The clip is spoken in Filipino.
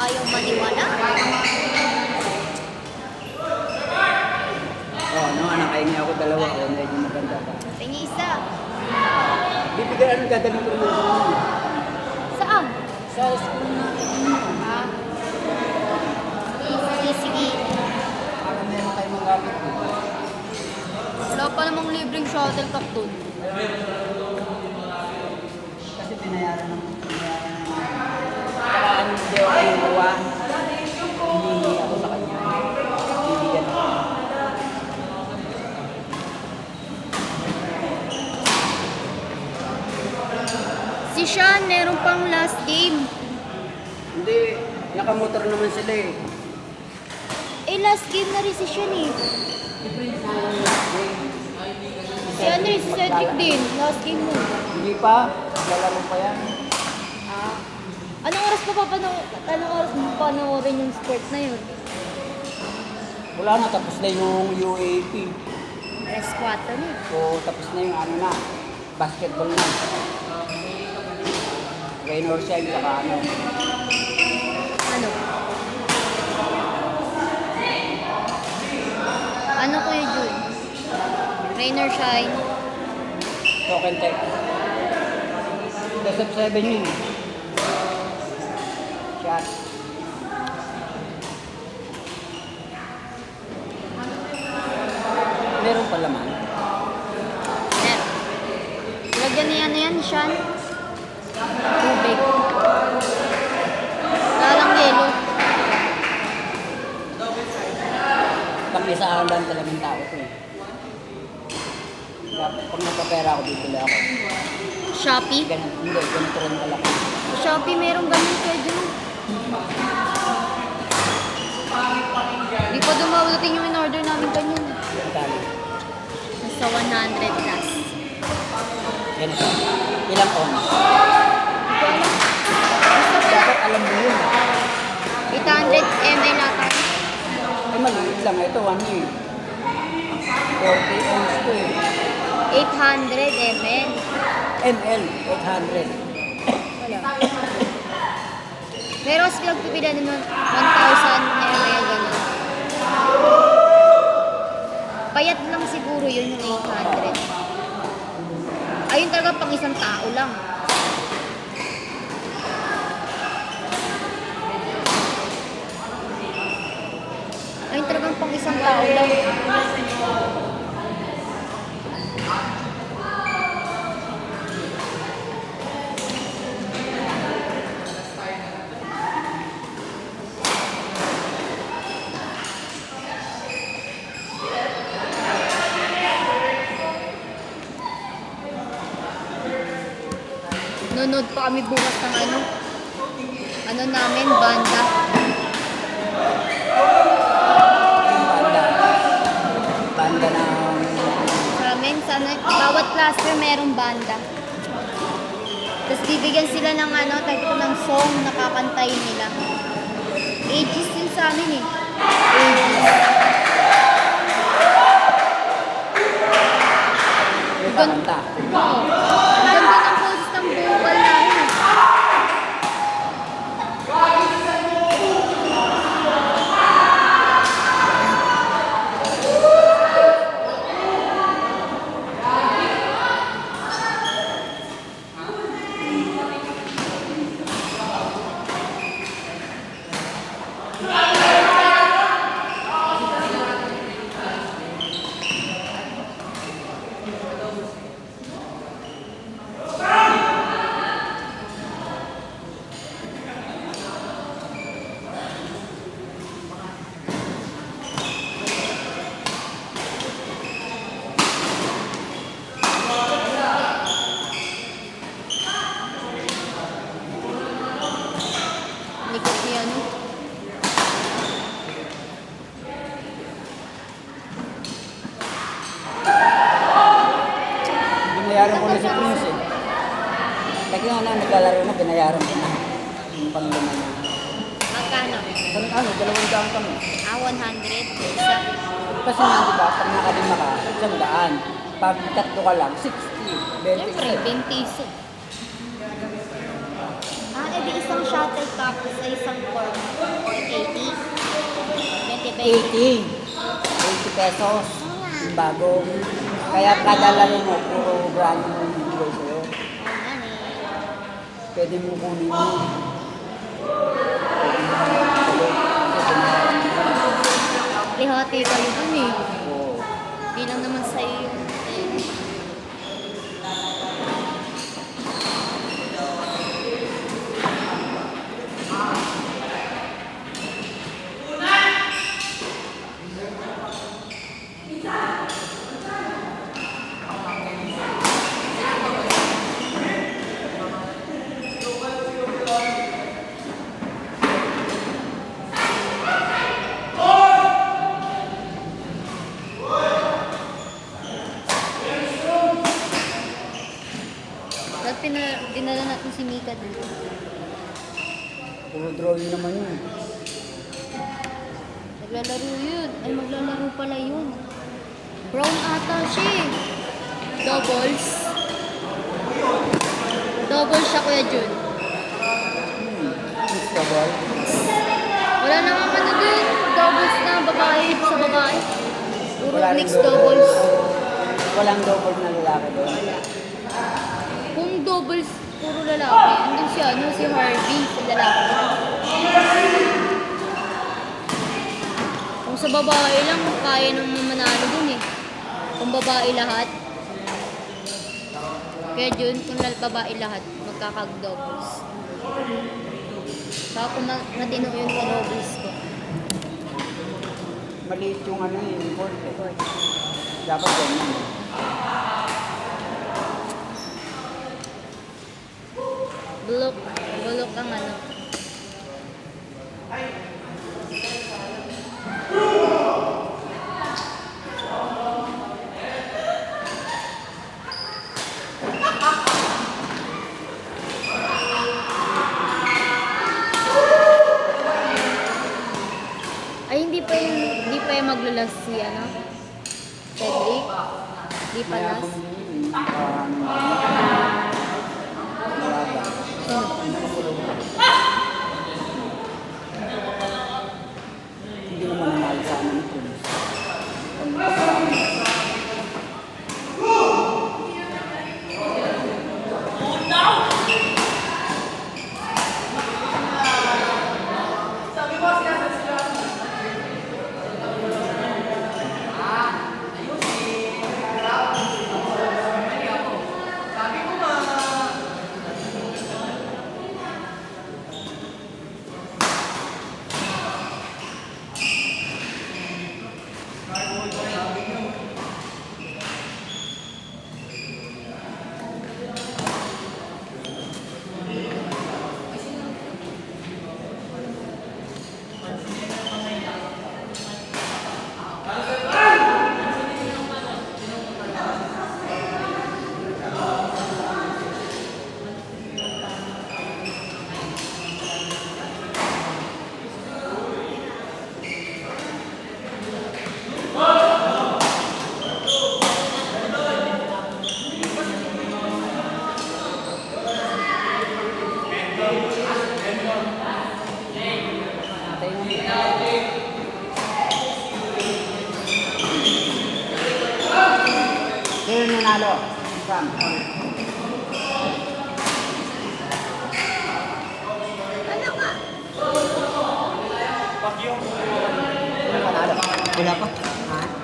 Ayaw maniwala. Oo, nakahingi ako dalawa. Medyo maganda pa. Tingin isa. Bibigyan, dadalhin ko naman sa inyo. Saan? Sa school natin. Ha? Sige, sige. Para meron kayo magamit ko. Wala pa namang libreng shuttlecock doon. Kasi pinayaran ng saka ano hindi ako kinuha. Hindi ako sa kanya. Bibigyan ako. Si Sean, meron pang last game. Hindi, nakamotor naman sila eh. Eh, last game na rin si Sean eh. Different na lang last day. Si ano rin, si Cedric din. Last game mo. Hindi pa, lalaro pa yan. Ah. Anong oras mo panoorin yung sport na yun? Wala na, tapos na yung UAP. Alas 4 na. O tapos na yung ano na, basketball na. Rain or shine, saka ano. Ano? Ano Kuya Jun? Rain or shine? Token tech. Best of 7 yun. Shot. Meron pa laman. Meron. Lagyan niya na yan, Sean. Tubig. Lalang yelo. Pang-isaan lang talagang tao ko eh. Pag nagpapera ako, bibili ako. Shopee? Ganito rin pala. Shopee, meron ganun Kuya Jun. Di pa dumawalating yung in-order namin kanyan. Magkano? Nasa 100 plus. Ganito. Ilang ounce? Basta Dapat alam mo yun. 800 ml ata. Ay, maliit lang. Ito, 1 year. 40 ounce to eh. 800 ml. ML, 800. Wala. Pero mas pinagpipila naman 1,000 ml gano'n. Payat lang siguro yun yung 800. Ayun talaga pang isang tao lang. Ayun talagang pang isang tao lang. Nunod pa kami bukas ng ano namin, banda. Banda. Banda ng... Sa amin, bawat cluster merong banda. Tapos bibigyan sila ng type ng song na kakantayin nila. Ages din sa amin eh. Ages. May kakanta. Oo. Ang ganda ng boses ng vocal namin eh. Likod niya Binayaran ko na si Prince eh. Lagi nga na, naglalaro na, binayaran ko na. Yung panglima niya. Magkano? Ano, 200 kami. 100. Isa. Kasi nga, di ba, pag nakalima ka, 100. Pag tatlo ka lang, 60. 20. Siyempre, 20. Edi isang shuttlecock sa isang court. 80. 80 pesos. Yung bago. Kaya kada laro mo, puro brand new yung bigay sa'yo. Ayan eh. Pwede mo kunin mo. Lihati kayo dun eh. Oo. Di lang naman sa'yo yung Dapat dinala natin si Mika dito. Puro drawing naman yun. Naglalaro yun. Ay, maglalaro pala yun. Brown ata siya eh. Doubles. Doubles siya, Kuya Jun. Mix ka ba? Wala namang ano dun. Doubles na babae sa babae. Puro Wala rin mixed doubles. Walang double na lalaki doon. Kung doubles, puro lalaki. Andun si ano, si Harvey, si lalaki. Kung sa babae lang, kaya nang manalo dun eh. Kung babae lahat. Kaya Jun, kung babae lahat, magkakag-doubles. Saka kung matino yun sa doubles ko. Maliit yung ano yung court eh. Dapat ganyan. Bulok ang ano. Ay, hindi pa yung maglalas si ano? Cedric? Hindi pa Kaya las? kung yun, malaga. Hindi naman nanalo sa amin ito. Sino nanalo? Sam. Sino nanalo? Wala pa. Ha?